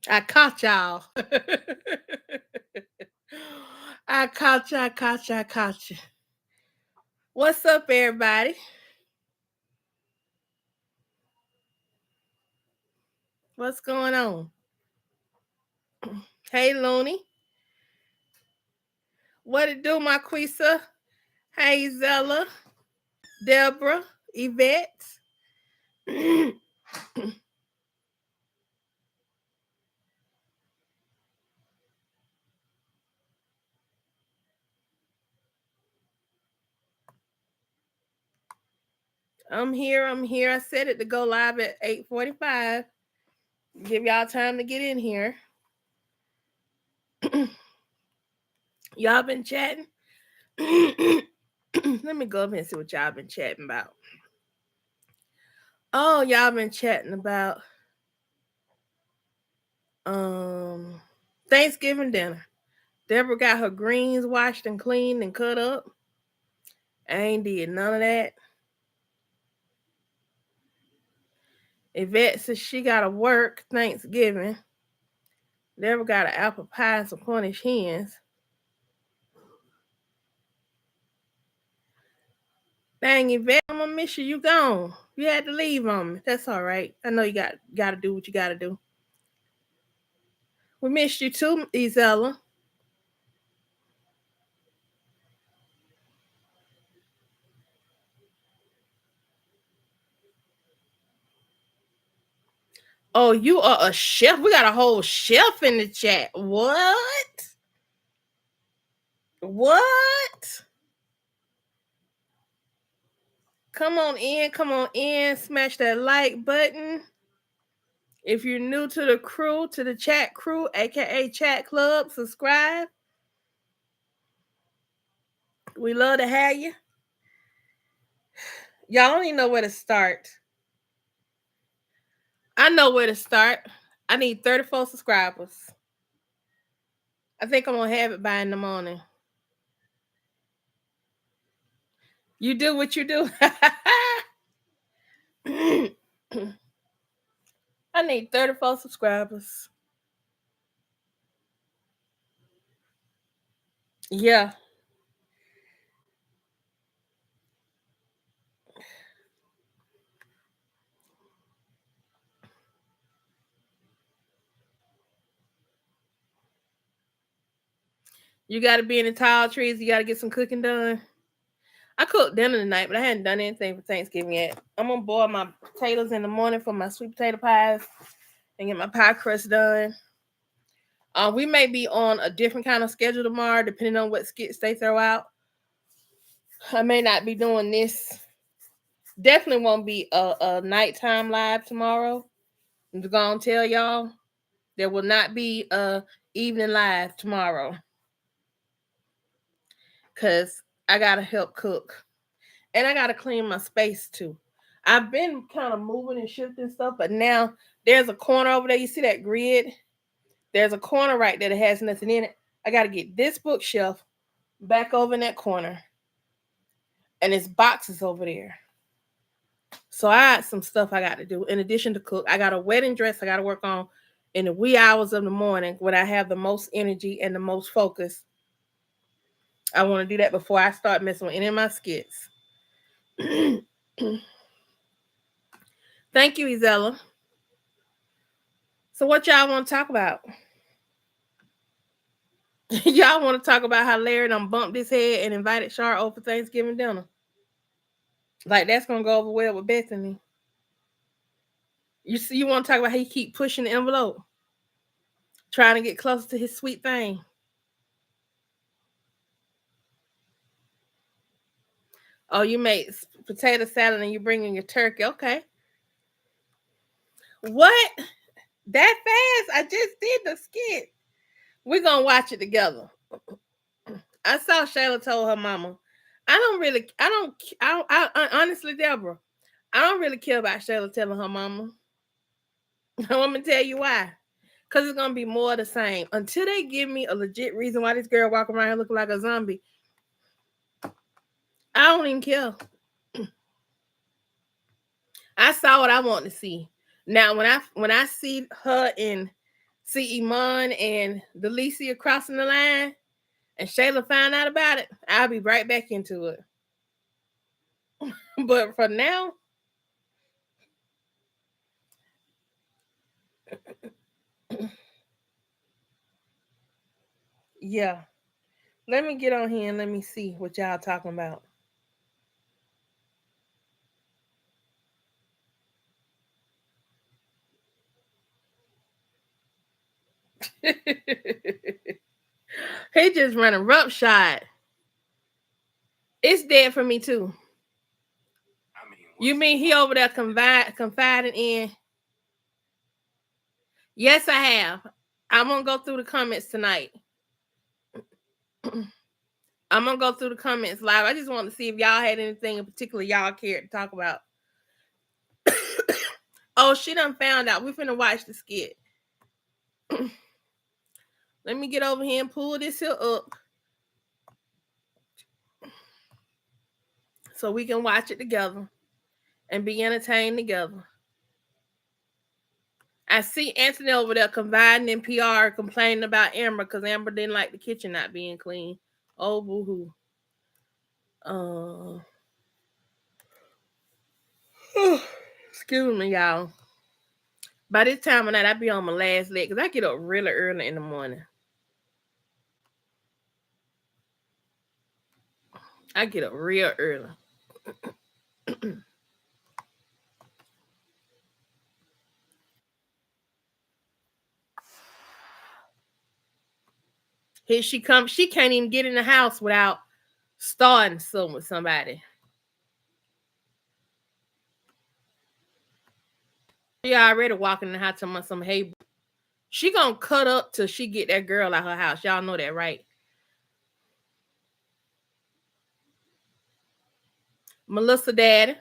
I caught y'all. I caught you. I caught you. I caught you. What's up, everybody? What's going on? Hey, Looney. What it do, my Quisa? Hey, Zella. Deborah. Yvette. I'm here. I'm here. I said it to go live at 8:45. Give y'all time to get in here. Y'all been chatting? Let me go up and see what y'all been chatting about. Oh, y'all been chatting about Thanksgiving dinner. Deborah got her greens washed and cleaned and cut up. I ain't did none of that. Yvette says she gotta work Thanksgiving. Deborah got an apple pie and some Cornish hens. Dang, Yvette, I'm gonna miss you. You gone. You had to leave on me. That's all right. I know you gotta do what you gotta do. We missed you too, Isella. Oh, you are a chef. We got a whole chef in the chat. What? What? Come on in, smash that like button. If you're new to the crew, to the chat crew, aka chat club, subscribe. We love to have you. Y'all don't even know where to start. I know where to start. I need 34 subscribers. I think I'm gonna have it by in the morning. You do what you do. I need 34 subscribers. Yeah. You gotta be in the tall trees. You gotta get some cooking done. I cooked dinner tonight, but I hadn't done anything for Thanksgiving yet. I'm gonna boil my potatoes in the morning for my sweet potato pies and get my pie crust done. We may be on a different kind of schedule tomorrow, depending on what skits they throw out. I may not be doing this. Definitely won't be a nighttime live tomorrow. I'm just gonna tell y'all there will not be a evening live tomorrow because I gotta help cook and I gotta clean my space too. I've been kind of moving and shifting stuff, but now there's a corner over there. You see that grid? There's a corner right there that has nothing in it. I gotta get this bookshelf back over in that corner, and there's boxes over there. So I got some stuff I got to do in addition to cook. I got a wedding dress I got to work on in the wee hours of the morning when I have the most energy and the most focus. I want to do that before I start messing with any of my skits. Thank you, Isella. So what y'all want to talk about? Y'all want to talk about how Larry done bumped his head and invited Char over for Thanksgiving dinner? Like that's gonna go over well with Bethany. You want to talk about how he keep pushing the envelope, trying to get closer to his sweet thing. Oh, you make potato salad and you bring in your turkey. Okay. What? That fast? I just did the skit. We're gonna watch it together. I saw Shayla told her mama. I honestly, Deborah, I don't really care about Shayla telling her mama. I'm gonna tell you why. Cause it's gonna be more of the same until they give me a legit reason why this girl walking around here looking like a zombie. I don't even care. I saw what I want to see. Now, when I see her in see Iman and Delicia crossing the line and Shayla find out about it, I'll be right back into it. But for now, yeah. Let me get on here and let me see what y'all talking about. He just ran a rough shot. It's dead for me too. You mean he over there confiding in? Yes, I have. I'm gonna go through the comments tonight. I'm gonna go through the comments live. I just wanted to see if y'all had anything in particular y'all cared to talk about. Oh, she done found out. We finna watch the skit. Let me get over here and pull this here up so we can watch it together and be entertained together. I see Anthony over there confiding in PR, complaining about Amber because Amber didn't like the kitchen not being clean. Oh, boo hoo. Excuse me, y'all. By this time of night, I be on my last leg because I get up really early in the morning. I get up real early. Here she comes. She can't even get in the house without starting some with somebody. She already walking in the house talking some hey. She gonna cut up till she get that girl out her house. Y'all know that, right? Melissa Daddy.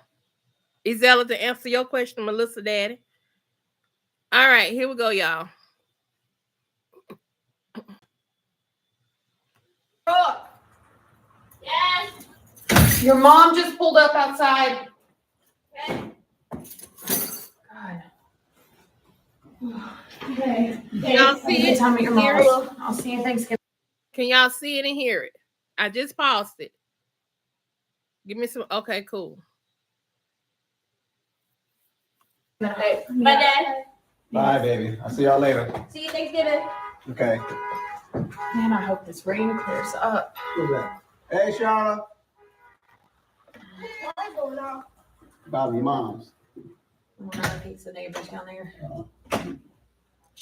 Izella, to answer your question, Melissa Daddy. All right, here we go, y'all. Brooke. Yes. Your mom just pulled up outside. Okay. God. Okay. Y'all see it? Tell me your mom. I'll see you Thanksgiving. Can y'all see it and hear it? I just paused it. Give me some. Okay, cool. Bye, Dad. Bye, baby. I'll see y'all later. See you Thanksgiving. Okay. Man, I hope this rain clears up. Who's that? Hey, Shauna. What's going on? Bobby, your mom's. One of our pizza neighbors down there.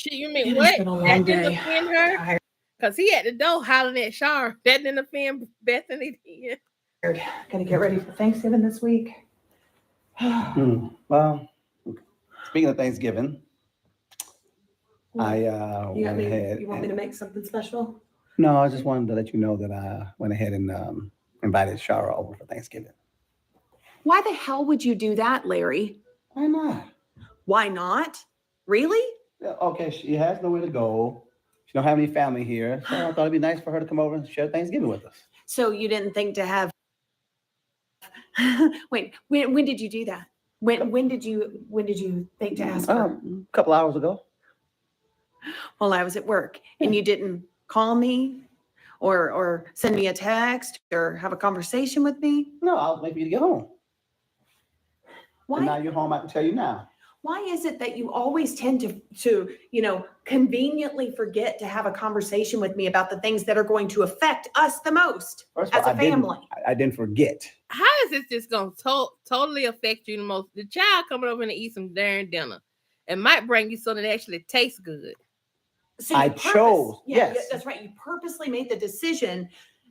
You mean It's what? been a long That day. didn't offend her? Because he at the door hollering at Char. That didn't offend Bethany. Gotta get ready for Thanksgiving this week. Well, speaking of Thanksgiving, I went ahead. You want me to make something special? No, I just wanted to let you know that I went ahead and invited Shara over for Thanksgiving. Why the hell would you do that, Larry? Why not? Why not? Really? Yeah, okay, she has nowhere to go. She don't have any family here, so I thought it'd be nice for her to come over and share Thanksgiving with us. So you didn't think to have? Wait, when did you do that? When did you think to ask her? A couple hours ago. Well, I was at work, and you didn't call me, or send me a text, or have a conversation with me. No, I was waiting for you to get home. Why? And now you're home. I can tell you now. Why is it that you always tend to conveniently forget to have a conversation with me about the things that are going to affect us the most First of as all, a family? I didn't forget. How is this just going to totally affect you the most? The child coming over and eat some darn dinner. It might bring you something that actually tastes good. So I chose. Yes, that's right. You purposely made the decision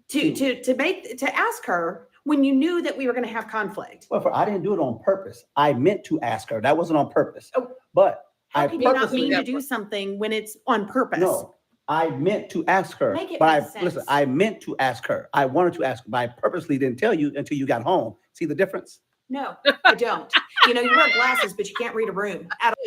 to ask her when you knew that we were going to have conflict. Well, I didn't do it on purpose. I meant to ask her. That wasn't on purpose. Oh, but how can you not mean to do something when it's on purpose? No, I meant to ask her. Make it but make sense. Listen, I meant to ask her. I wanted to ask her, but I purposely didn't tell you until you got home. See the difference? No, I don't. You wear glasses, but you can't read a room at all.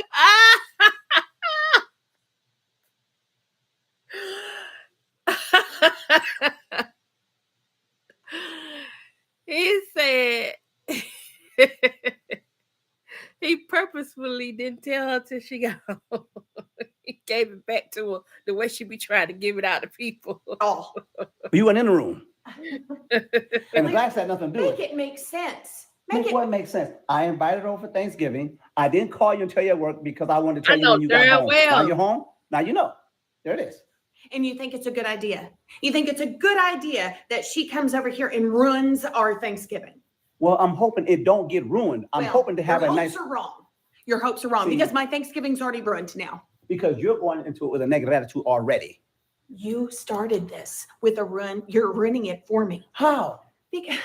He said he purposefully didn't tell her till she got home. He gave it back to her the way she be trying to give it out to people. Oh, You weren't in the room. And the blacks had nothing to do with make it. it make sense. Make what makes sense. I invited her over for Thanksgiving. I didn't call you and tell you at work because I wanted to I tell you know when you got darn home. well. Now you're home. Now you know. There it is. And you think it's a good idea? You think it's a good idea that she comes over here and ruins our Thanksgiving? Well, I'm hoping it don't get ruined. I'm Well, hoping to have your a hopes nice, are wrong. Your hopes are wrong See- because my Thanksgiving's already ruined now. because you're going into it with a negative attitude already. You started this with a run. You're ruining it for me. How? Because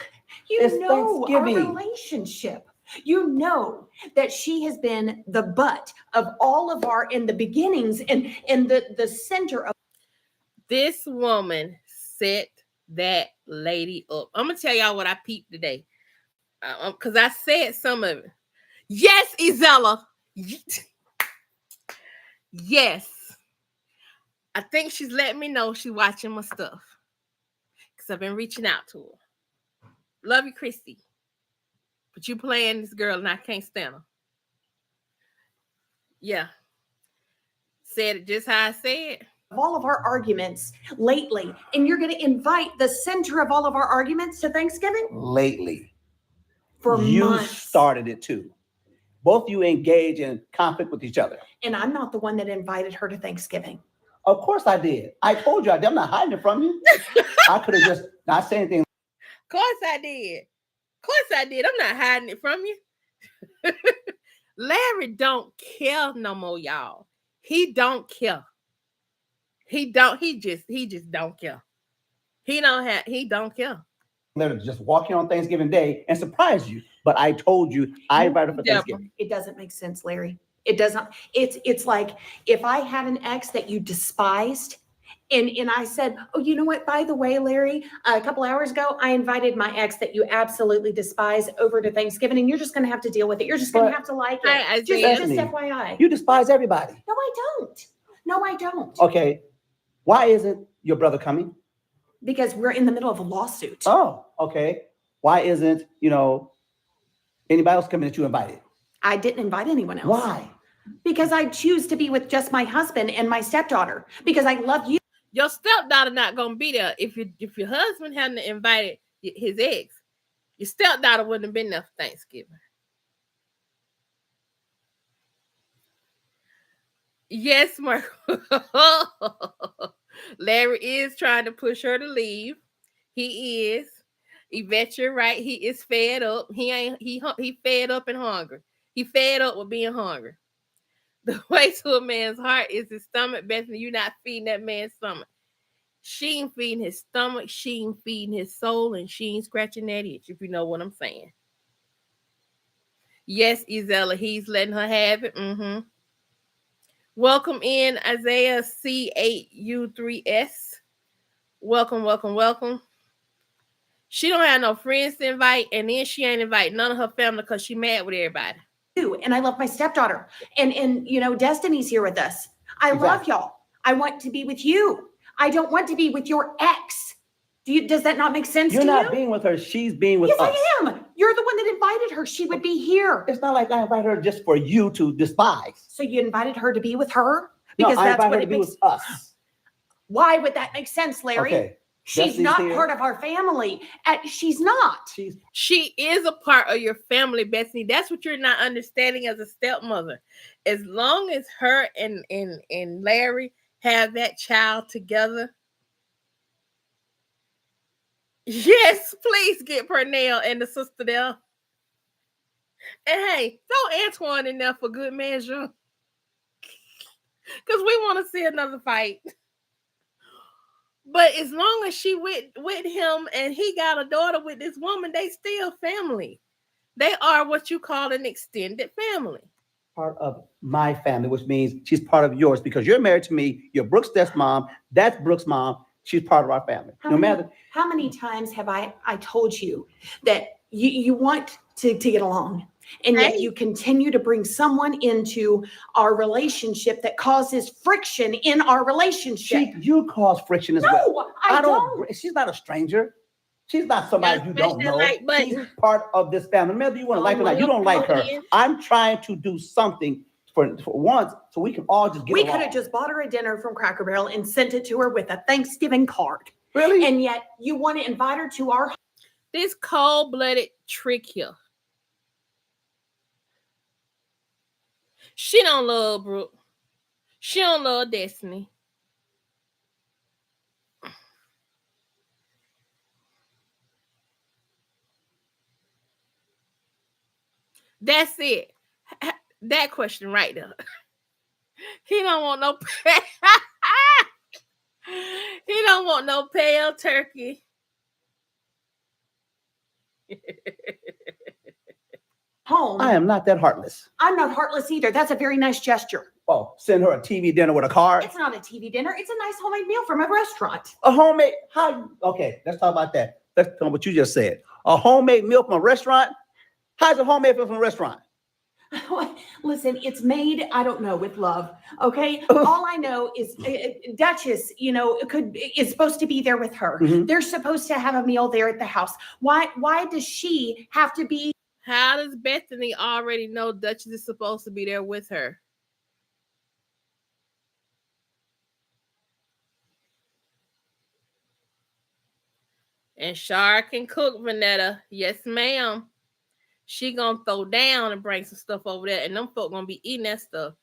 you It's know our Thanksgiving. relationship. You know that she has been the butt of all of our in the beginnings and the center of. This woman set that lady up. I'm gonna tell y'all what I peeped today, because I said some of it. Yes, Izella. Yes, I think she's letting me know she's watching my stuff because I've been reaching out to her. Love you, Christy, but you playing this girl and I can't stand her. Yeah, said it just how I said. all of our arguments lately, and you're going to invite the center of all of our arguments to Thanksgiving Lately. for You months. started it too. Both you engage in conflict with each other. And I'm not the one that invited her to Thanksgiving. Of course I did. I told you I did. I'm not hiding it from you. I could have just not said anything. Of course I did. Of course I did. I'm not hiding it from you. Larry don't care no more, y'all. He don't care. He just don't care. He don't care. Literally just walk in on Thanksgiving Day and surprise you. But I told you I invited her for Yeah. Thanksgiving. It doesn't make sense, Larry. It doesn't. It's like if I had an ex that you despised and I said, oh, you know what, by the way, Larry, a couple hours ago, I invited my ex that you absolutely despise over to Thanksgiving and you're just going to have to deal with it. You're just going to But- have to like Hi, it. Just Isaiah. FYI. You despise everybody. No, I don't. No, I don't. Okay. Why isn't your brother coming? Because we're in the middle of a lawsuit. Oh, okay. Why isn't, anybody else coming that you invited? I didn't invite anyone else. Why? Because I choose to be with just my husband and my stepdaughter because I love you. Your stepdaughter not gonna be there if your husband hadn't invited his ex. Your stepdaughter wouldn't have been there for Thanksgiving. Yes, Mark. Larry is trying to push her to leave. He is. Yvette, you're right. He is fed up. He fed up and hungry. He fed up with being hungry. The way to a man's heart is his stomach. Bethany, you're not feeding that man's stomach. She ain't feeding his stomach. She ain't feeding his soul, and she ain't scratching that itch, if you know what I'm saying. Yes, Izella, he's letting her have it. Mm-hmm. Welcome in, Isaiah C8U3S. Welcome, welcome, welcome. She don't have no friends to invite, and then she ain't invite none of her family because she mad with everybody. And I love my stepdaughter. And Destiny's here with us. I love y'all. I want to be with you. I don't want to be with your ex. Does that not make sense You're to you? not being with her. She's being with Yes, us. I am. You're the one that invited her. She would be here. It's not like I invited her just for you to despise. So you invited her to be with her? No, Because I that's invited what her to it be makes. with us. Why would that make sense, Larry? Okay. She's Destiny's not here. part of our family. She's not. She is a part of your family, Bethany. That's what you're not understanding as a stepmother. As long as her and Larry have that child together. Yes, please get Pernell and the sister there. And hey, throw Antoine in there for good measure. Because we want to see another fight. But as long as she with him and he got a daughter with this woman, they still family. They are what you call an extended family. Part of my family, which means she's part of yours because you're married to me. You're Brooke's stepmom. That's Brooke's mom. She's part of our family. How many times have I told you that you want to get along, and yet you continue to bring someone into our relationship that causes friction in our relationship? You cause friction as well. No, I don't. She's not a stranger. She's not somebody you don't know. Like She's part of this family. Whether you want to like her or not, you don't like her. I'm trying to do something for once, so we can all just get We along. could have just bought her a dinner from Cracker Barrel and sent it to her with a Thanksgiving card. Really? And yet you want to invite her to our This cold-blooded trick here. She don't love Brooke. She don't love Destiny. That's it. That question right there. He don't want no he don't want no pale turkey. home. I am not that heartless. I'm not heartless either. That's a very nice gesture. Oh, send her a TV dinner with a card. It's not a TV dinner. It's a nice homemade meal from a restaurant. A homemade, how? Okay, let's talk about that. Let's talk about what you just said. A homemade meal from a restaurant? How's a homemade meal from a restaurant? Listen, it's made, I don't know, with love. Okay. All I know is Duchess, is supposed to be there with her. Mhm. They're supposed to have a meal there at the house. Why does she have to be? How does Bethany already know Duchess is supposed to be there with her? And Shar can cook, Vanetta. Yes, ma'am. She gonna throw down and bring some stuff over there, and them folk gonna be eating that stuff.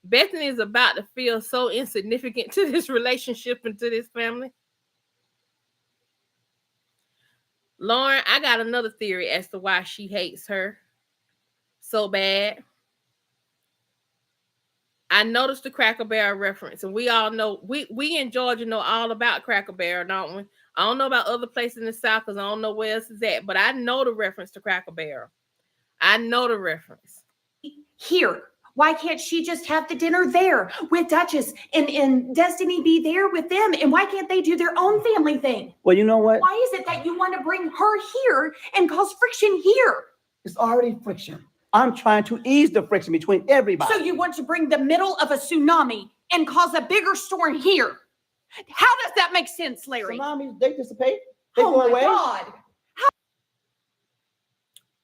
Bethany is about to feel so insignificant to this relationship and to this family. Lauren, I got another theory as to why she hates her so bad. I noticed the Cracker Barrel reference, and we all know we in Georgia know all about Cracker Barrel, don't we? I don't know about other places in the South because I don't know where else is at, but I know the reference to Cracker Barrel. I know the reference. Here. Why can't she just have the dinner there with Duchess and Destiny be there with them? And why can't they do their own family thing? Well, you know what? Why is it that you want to bring her here and cause friction here? It's already friction. I'm trying to ease the friction between everybody. So you want to bring the middle of a tsunami and cause a bigger storm here? How does that make sense, Larry? Tsunamis, they dissipate. They Oh go my away. God.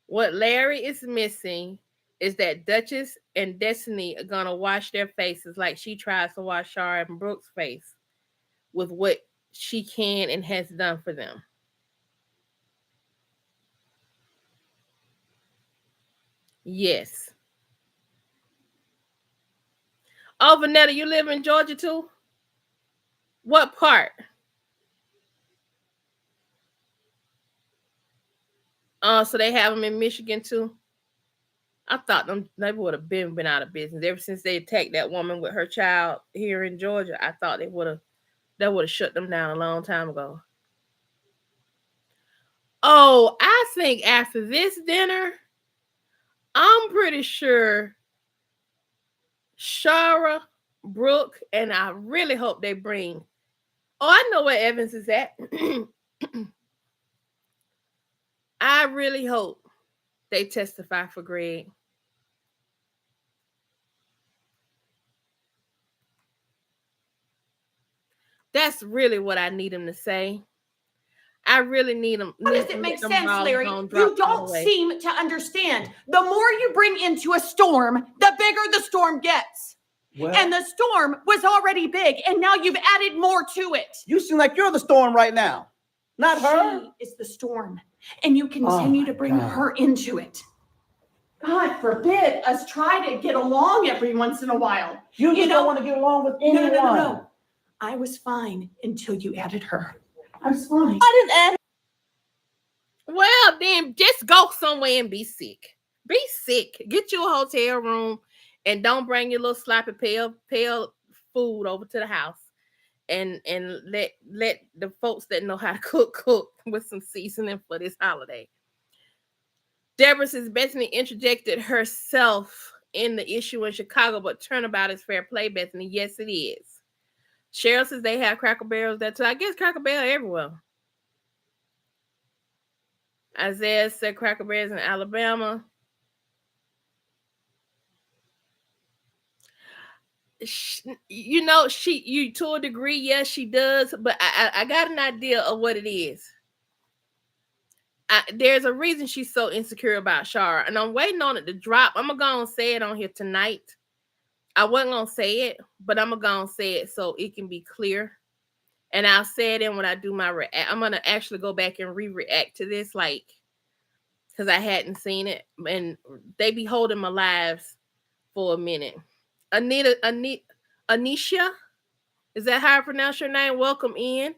What Larry is missing is that Duchess and Destiny are gonna wash their faces like she tries to wash Shara and Brooke's face with what she can and has done for them. Yes. Oh, Vanetta, you live in Georgia too? What part? So they have them in Michigan too. I thought they would have been out of business ever since they attacked that woman with her child here in Georgia. I thought that would have shut them down a long time ago. Oh, I think after this dinner, I'm pretty sure Shara, Brooke, and I really hope they bring. Oh, I know where Evans is at. I really hope they testify for Greg. That's really what I need him to say. I really need him. How does it make sense, Larry? You don't seem to understand. The more you bring into a storm, the bigger the storm gets. Well, And the storm was already big, and now you've added more to it. you seem like you're the storm right now, not her. She is the storm, and you continue to bring her into it. God forbid us try to get along every once in a while. You just don't want to get along with anyone. No. I was fine until you added her. I was fine. I didn't add. Well, then just go somewhere and be sick. Be sick. Get you a hotel room and don't bring your little sloppy pale food over to the house. And let the folks that know how to cook with some seasoning for this holiday. Deborah says Bethany interjected herself in the issue in Chicago, but turnabout is fair play, Bethany. Yes, it is. Cheryl says they have Cracker Barrels there too. I guess Cracker Barrel everywhere. Isaiah said Cracker Barrels in Alabama. You to a degree, yes, she does, but I got an idea of what it is. There's a reason she's so insecure about Shara, and I'm waiting on it to drop. I'm gonna go and say it on here tonight. I wasn't gonna say it, but I'm gonna say it so it can be clear. And I'll say it in when I do my react. I'm gonna actually go back and re-react to this, like, because I hadn't seen it, and they be holding my lives for a minute. Anisha, is that how I pronounce your name? Welcome in.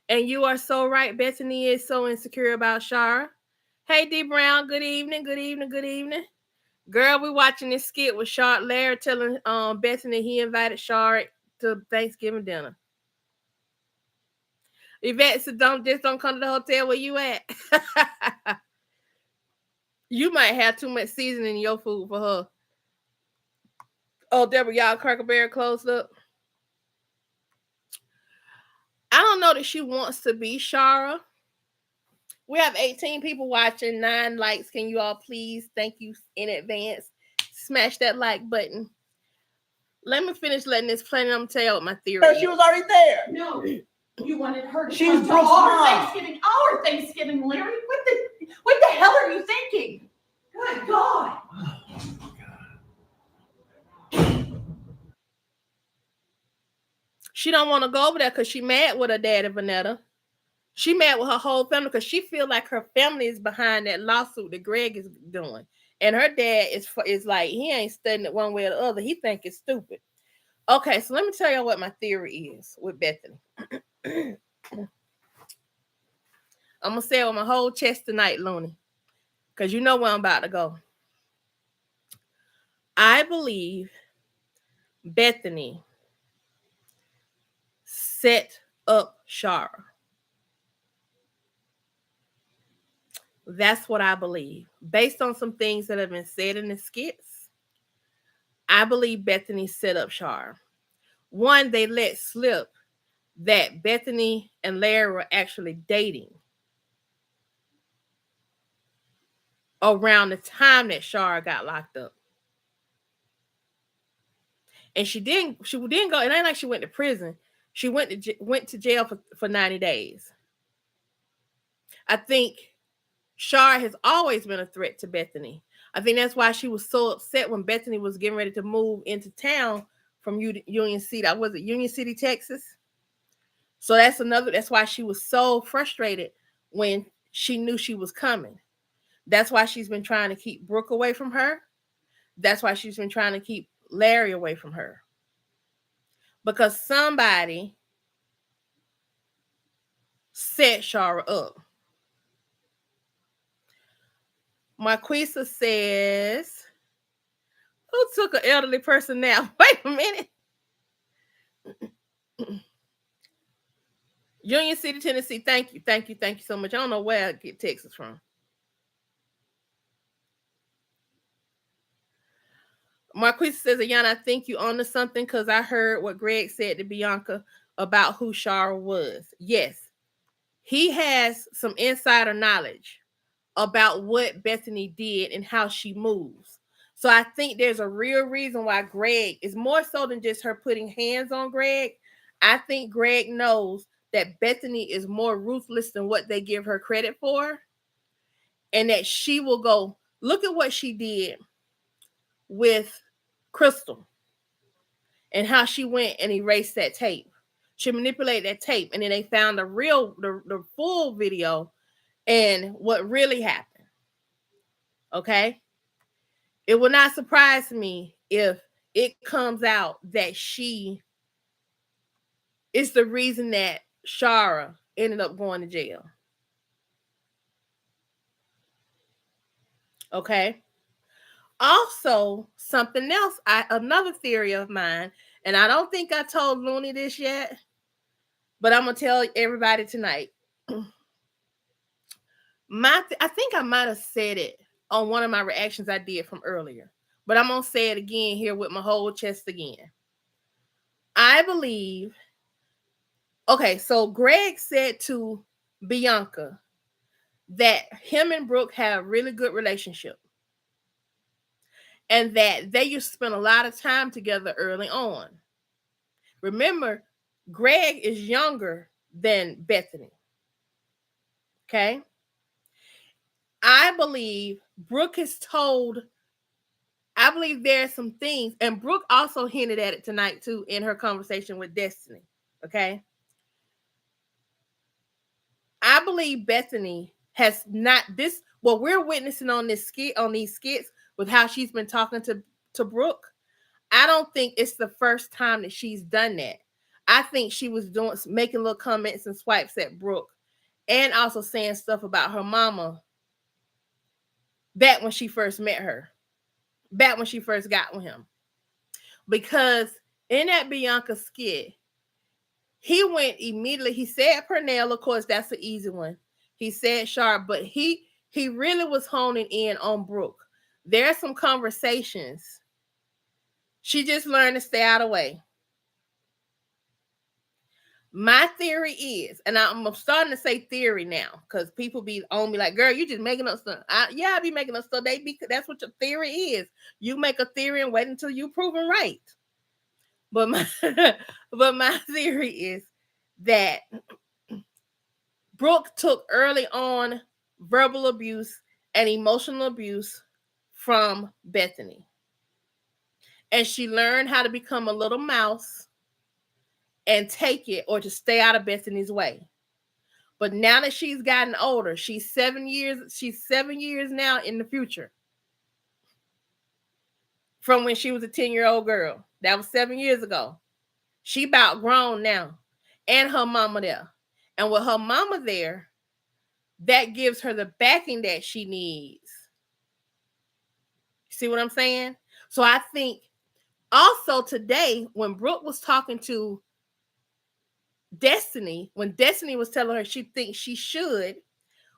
And you are so right. Bethany is so insecure about Shara. Hey, D Brown. Good evening. Good evening. Good evening. Girl, we watching this skit with Shar Larry telling Bethany he invited Shar to Thanksgiving dinner. Yvette said, don't come to the hotel where you at. You might have too much seasoning in your food for her. Oh, Deborah, y'all Cracker Barrel closed up. I don't know that she wants to be Shara. We have 18 people watching, 9 likes. Can you all please, thank you in advance, smash that like button. Let me finish letting this play and I'm gonna tell you what my theory is. She was already there. No, you wanted her to She's come to Brooke's mom. our Thanksgiving, Larry. What the hell are you thinking? Good God. She don't want to go over there because she mad with her daddy, Vanetta. She mad with her whole family because she feel like her family is behind that lawsuit that Greg is doing. And her dad is like, he ain't studying it one way or the other. He think it's stupid. Okay, so let me tell you what my theory is with Bethany. I'm going to say it with my whole chest tonight, Looney, because you know where I'm about to go. I believe Bethany set up Shara. That's what I believe. Based on some things that have been said in the skits, I believe Bethany set up Shara. One, they let slip that Bethany and Larry were actually dating around the time that Shara got locked up. And she didn't go, it ain't like she went to prison. She went to jail for 90 days. I think Shara has always been a threat to Bethany. I think that's why she was so upset when Bethany was getting ready to move into town from Union City. Was it Union City, Texas? So that's why she was so frustrated when she knew she was coming. That's why she's been trying to keep Brooke away from her. That's why she's been trying to keep Larry away from her. Because somebody set Shara up. Marquisa says, who took an elderly person now? Wait a minute. Union City, Tennessee. Thank you so much. I don't know where I get Texas from. Marquisa says, Ayana, I think you onto something because I heard what Greg said to Bianca about who Shara was. Yes, he has some insider knowledge about what Bethany did and how she moves. So I think there's a real reason why Greg is more so than just her putting hands on Greg. I think Greg knows that Bethany is more ruthless than what they give her credit for. And that she will go, look at what she did with Crystal and how she went and erased that tape. She manipulated that tape and then they found the full video and what really happened. Okay? It will not surprise me if it comes out that she is the reason that Shara ended up going to jail. Okay? Also, something else, another theory of mine, and I don't think I told Looney this yet, but I'm going to tell everybody tonight. I think I might have said it on one of my reactions I did from earlier, but I'm going to say it again here with my whole chest again. I believe, okay, so Greg said to Bianca that him and Brooke have a really good relationship and that they used to spend a lot of time together early on. Remember, Greg is younger than Bethany. Okay? I believe Brooke has told I believe there's some things, and Brooke also hinted at it tonight too in her conversation with Destiny. Okay. I believe Bethany has not this what we're witnessing on this skit on these skits with how she's been talking to Brooke. I don't think it's the first time that she's done that. I think she was making little comments and swipes at Brooke and also saying stuff about her mama back when she first met her, back when she first got with him. Because in that Bianca skit, he went immediately. He said Pernell, of course, that's the easy one. He said Sharp, but he really was honing in on Brooke. There are some conversations. She just learned to stay out of the way. My theory is, and I'm starting to say theory now because people be on me like, girl, you just making up stuff. I be making up stuff. That's what your theory is. You make a theory and wait until you proven right. But my but my theory is that Brooke took early on verbal abuse and emotional abuse from Bethany. And she learned how to become a little mouse and take it or to stay out of Bethany's way. But now that she's gotten older, she's 7 years now in the future from when she was a 10-year-old girl. That was 7 years ago. She about grown now. And her mama there. And with her mama there, that gives her the backing that she needs. See what I'm saying? So I think also today, when Brooke was talking to Destiny, when Destiny was telling her she thinks she should,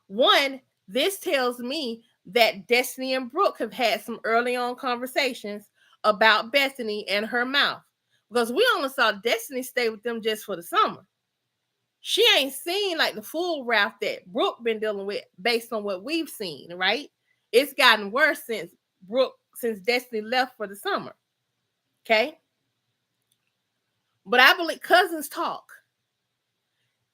one, this tells me that Destiny and Brooke have had some early on conversations about Bethany and her mouth. Because we only saw Destiny stay with them just for the summer. She ain't seen like the full wrath that Brooke been dealing with based on what we've seen, right? It's gotten worse since Destiny left for the summer. Okay? But I believe cousins talk.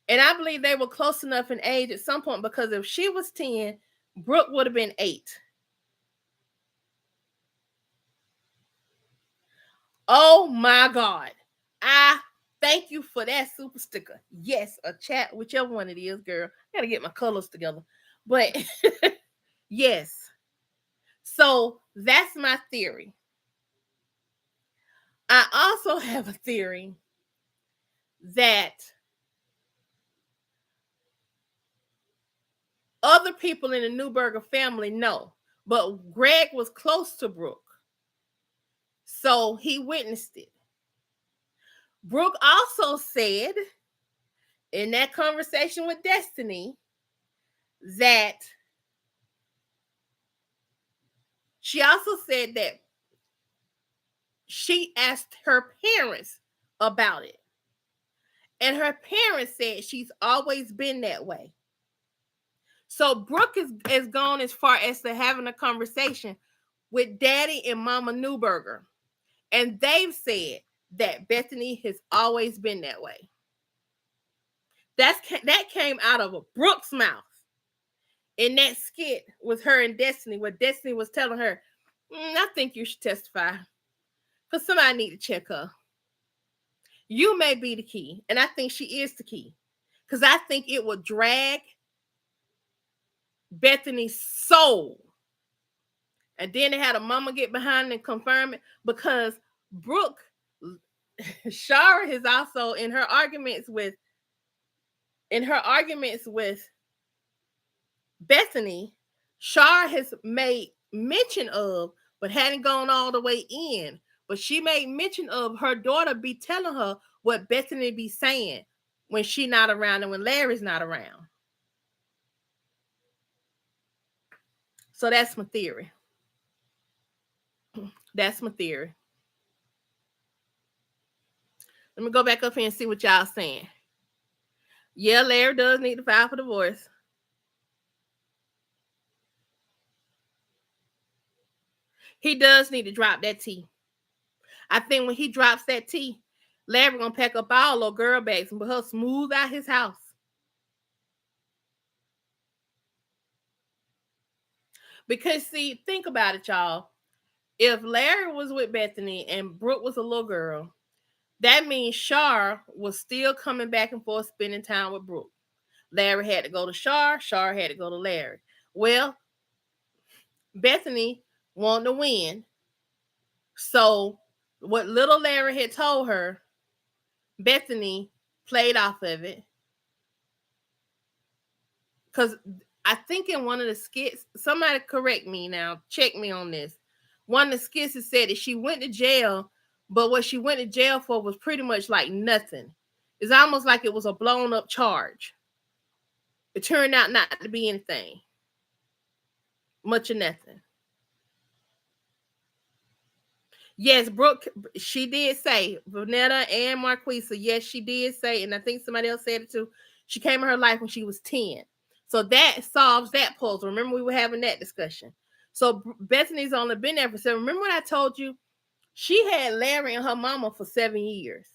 And I believe they were close enough in age at some point because if she was 10, Brooke would have been 8. Oh my God. I thank you for that super sticker. Yes, a chat, whichever one it is, girl. I gotta get my colors together. But yes. So that's my theory. I also have a theory that other people in the Newberger family know, but Greg was close to Brooke. So he witnessed it. Brooke also said in that conversation with Destiny that she also said that she asked her parents about it. And her parents said she's always been that way. So Brooke is gone as far as to having a conversation with Daddy and Mama Newberger. And they've said that Bethany has always been that way. That came out of a Brooke's mouth in that skit with her and Destiny, where Destiny was telling her, I think you should testify because somebody need to check her. You may be the key, and I think she is the key because I think it will drag Bethany's soul. And then they had a mama get behind and confirm it because Brooke, Shara is also in her arguments with Bethany, Shara has made mention of, but hadn't gone all the way in. But she made mention of her daughter be telling her what Bethany be saying when she not around and when Larry's not around. So that's my theory. That's my theory. Let me go back up here and see what y'all saying. Yeah, Larry does need to file for divorce. He does need to drop that T. I think when he drops that T, Larry gonna pack up all little girl bags and put her smooth out his house. Because see, think about it, y'all. If Larry was with Bethany and Brooke was a little girl, that means Shar was still coming back and forth spending time with Brooke. Larry had to go to Shar, Shar had to go to Larry. Well, Bethany wanted to win. So what little Larry had told her, Bethany played off of it. Because I think in one of the skits, somebody correct me now, check me on this. One of the skits has said that she went to jail, but what she went to jail for was pretty much like nothing. It's almost like it was a blown up charge. It turned out not to be anything, much of nothing. Yes, Brooke, she did say, Vanetta and Marquisa, yes, she did say, and I think somebody else said it too. She came in her life when she was 10. So that solves that puzzle. Remember, we were having that discussion. So Bethany's only been there for 7. Remember when I told you she had Larry and her mama for 7 years?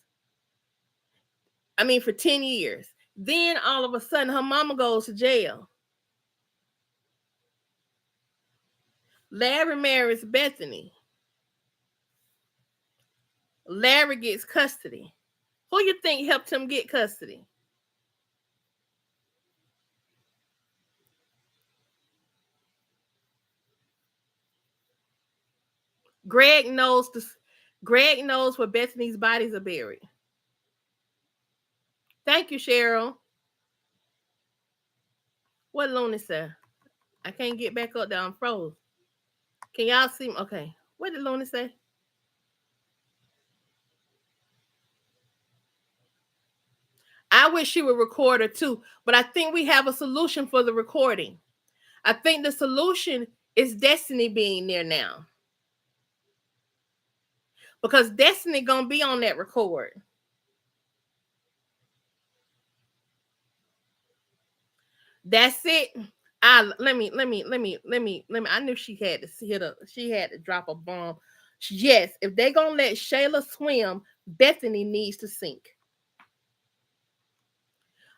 I mean, for 10 years. Then all of a sudden, her mama goes to jail. Larry marries Bethany. Larry gets custody. Who you think helped him get custody? Greg knows this. Greg knows where Bethany's bodies are buried. Thank you, Cheryl. What Looney said? I can't get back up there. I'm froze. Can y'all see me? Okay. What did Looney say? I wish she would record her too, but I think we have a solution for the recording. I think the solution is Destiny being there now. Because Destiny gonna be on that record. That's it. Let me. I knew she had to hit a. She had to drop a bomb. Yes, if they gonna let Shayla swim, Bethany needs to sink.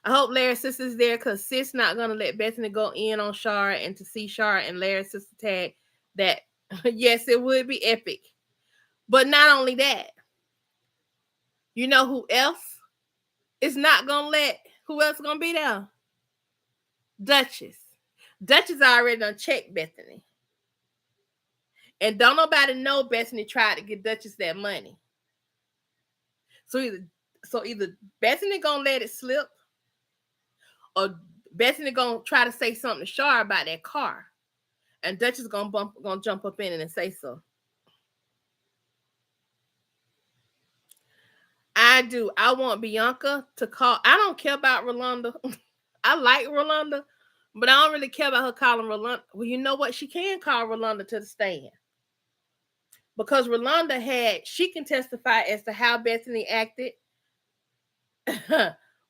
I hope Larry's sister's there because Sis not gonna let Bethany go in on Shara and to see Shara and Larry's sister tag that. Yes, it would be epic. But not only that, you know who else is not gonna let? Who else gonna be there? Duchess. Duchess already done checked Bethany. And don't nobody know Bethany tried to get Duchess that money. So either Bethany gonna let it slip, or Bethany gonna try to say something to Shar about that car, and Duchess gonna jump up in it and say so. I do. I want Bianca to call. I don't care about Rolanda. I like Rolanda, but I don't really care about her calling Rolanda. Well, you know what? She can call Rolanda to the stand. Because Rolanda she can testify as to how Bethany acted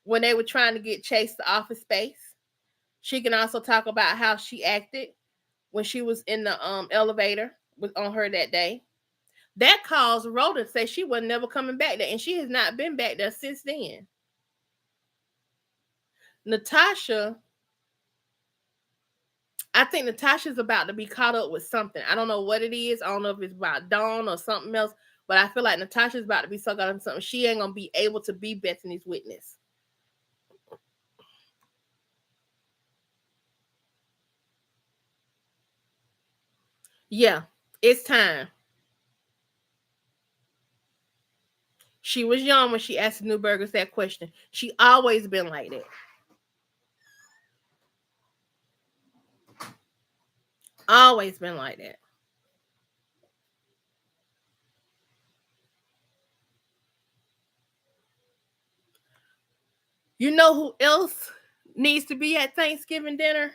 when they were trying to get Chase the office space. She can also talk about how she acted when she was in the elevator on her that day. That caused Rhoda to say she was never coming back there, and she has not been back there since then. Natasha, I think Natasha's about to be caught up with something. I don't know what it is. I don't know if it's about Dawn or something else, but I feel like Natasha's about to be so caught up in something. She ain't gonna be able to be Bethany's witness. Yeah, it's time. She was young when she asked the Newbergers that question. She always been like that. Always been like that. You know who else needs to be at Thanksgiving dinner?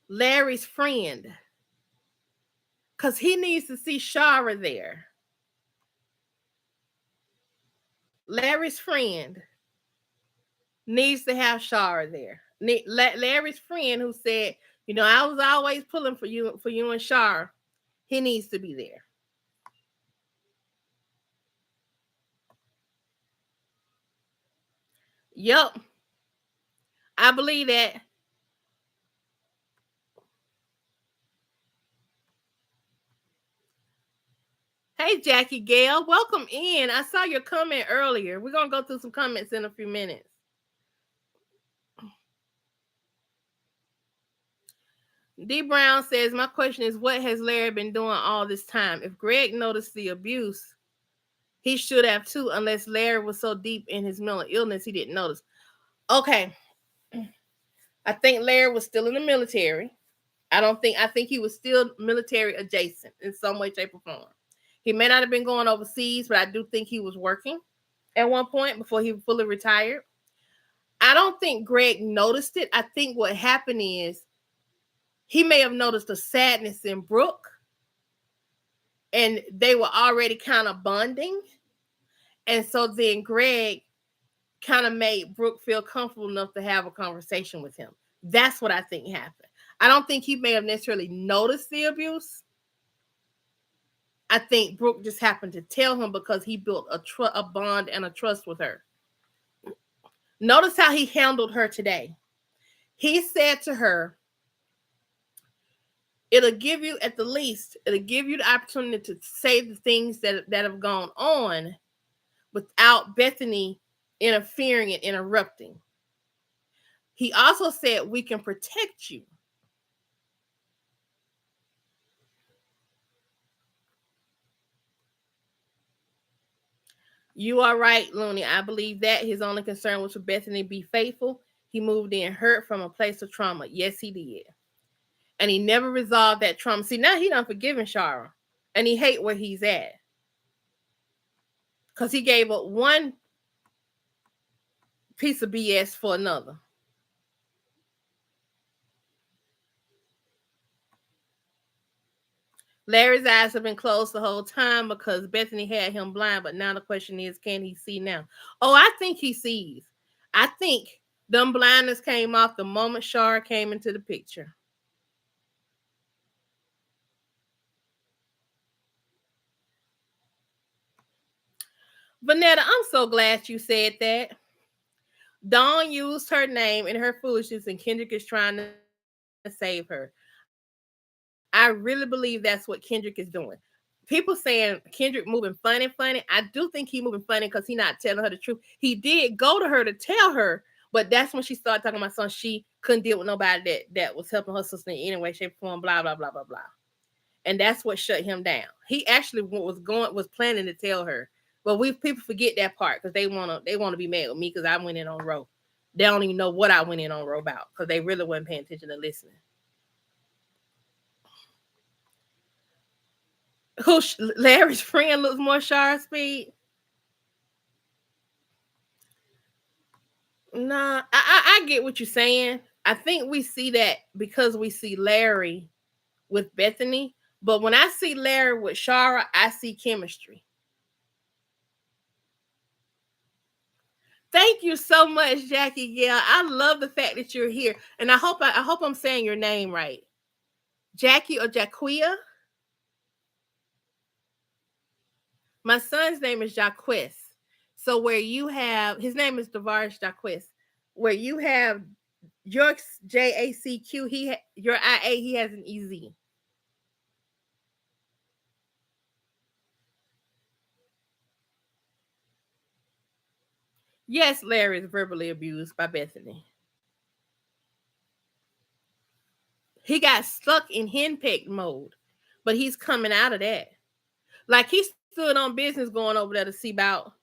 Larry's friend. Because he needs to see Shara there. Larry's friend needs to have Shara there. Larry's friend who said, I was always pulling for you and Shara. He needs to be there. Yup. I believe that. Hey, Jackie Gale, welcome in. I saw your comment earlier. We're going to go through some comments in a few minutes. D. Brown says, my question is, what has Larry been doing all this time? If Greg noticed the abuse, he should have too, unless Larry was so deep in his mental illness he didn't notice. Okay. I think Larry was still in the military. I think he was still military adjacent in some way, shape, or form. He may not have been going overseas, but I do think he was working at one point before he fully retired. I don't think Greg noticed it. I think what happened is he may have noticed a sadness in Brooke, and they were already kind of bonding. And so then Greg kind of made Brooke feel comfortable enough to have a conversation with him. That's what I think happened. I don't think he may have necessarily noticed the abuse. I think Brooke just happened to tell him because he built a bond and a trust with her. Notice how he handled her today. He said to her, it'll give you, at the least, it'll give you the opportunity to say the things that have gone on without Bethany interfering and interrupting. He also said, we can protect you. You are right, Looney. I believe that his only concern was for Bethany be faithful. He moved in hurt from a place of trauma. Yes, he did. And he never resolved that trauma. See, now he done forgiven Shara. And he hate where he's at. Because he gave up one piece of BS for another. Larry's eyes have been closed the whole time because Bethany had him blind. But now the question is, can he see now? Oh, I think he sees. I think them blindness came off the moment Shara came into the picture. Vanetta, I'm so glad you said that. Dawn used her name in her foolishness, and Kendrick is trying to save her. I really believe that's what Kendrick is doing. People saying Kendrick moving funny. I do think he moving funny because he not telling her the truth. He did go to her to tell her, but that's when she started talking about something she couldn't deal with nobody that was helping her sister in any way, shape, or form, blah, blah, blah, blah, blah. And that's what shut him down. He actually was planning to tell her. But people forget that part because they wanna be mad with me because I went in on Roe. They don't even know what I went in on Roe about because they really wasn't paying attention to listening. Larry's friend looks more Shara Speed? Nah, I get what you're saying. I think we see that because we see Larry with Bethany. But when I see Larry with Shara, I see chemistry. Thank you so much, Jackie. Yeah, I love the fact that you're here, and I hope I'm saying your name right, Jackie or Jaquia. My son's name is Jaquez. So where you have his name is Devarish Jaquez, where you have your JACQ, your IA, he has an EZ. Yes, Larry is verbally abused by Bethany. He got stuck in henpecked mode, but he's coming out of that. Like he stood on business going over there to see about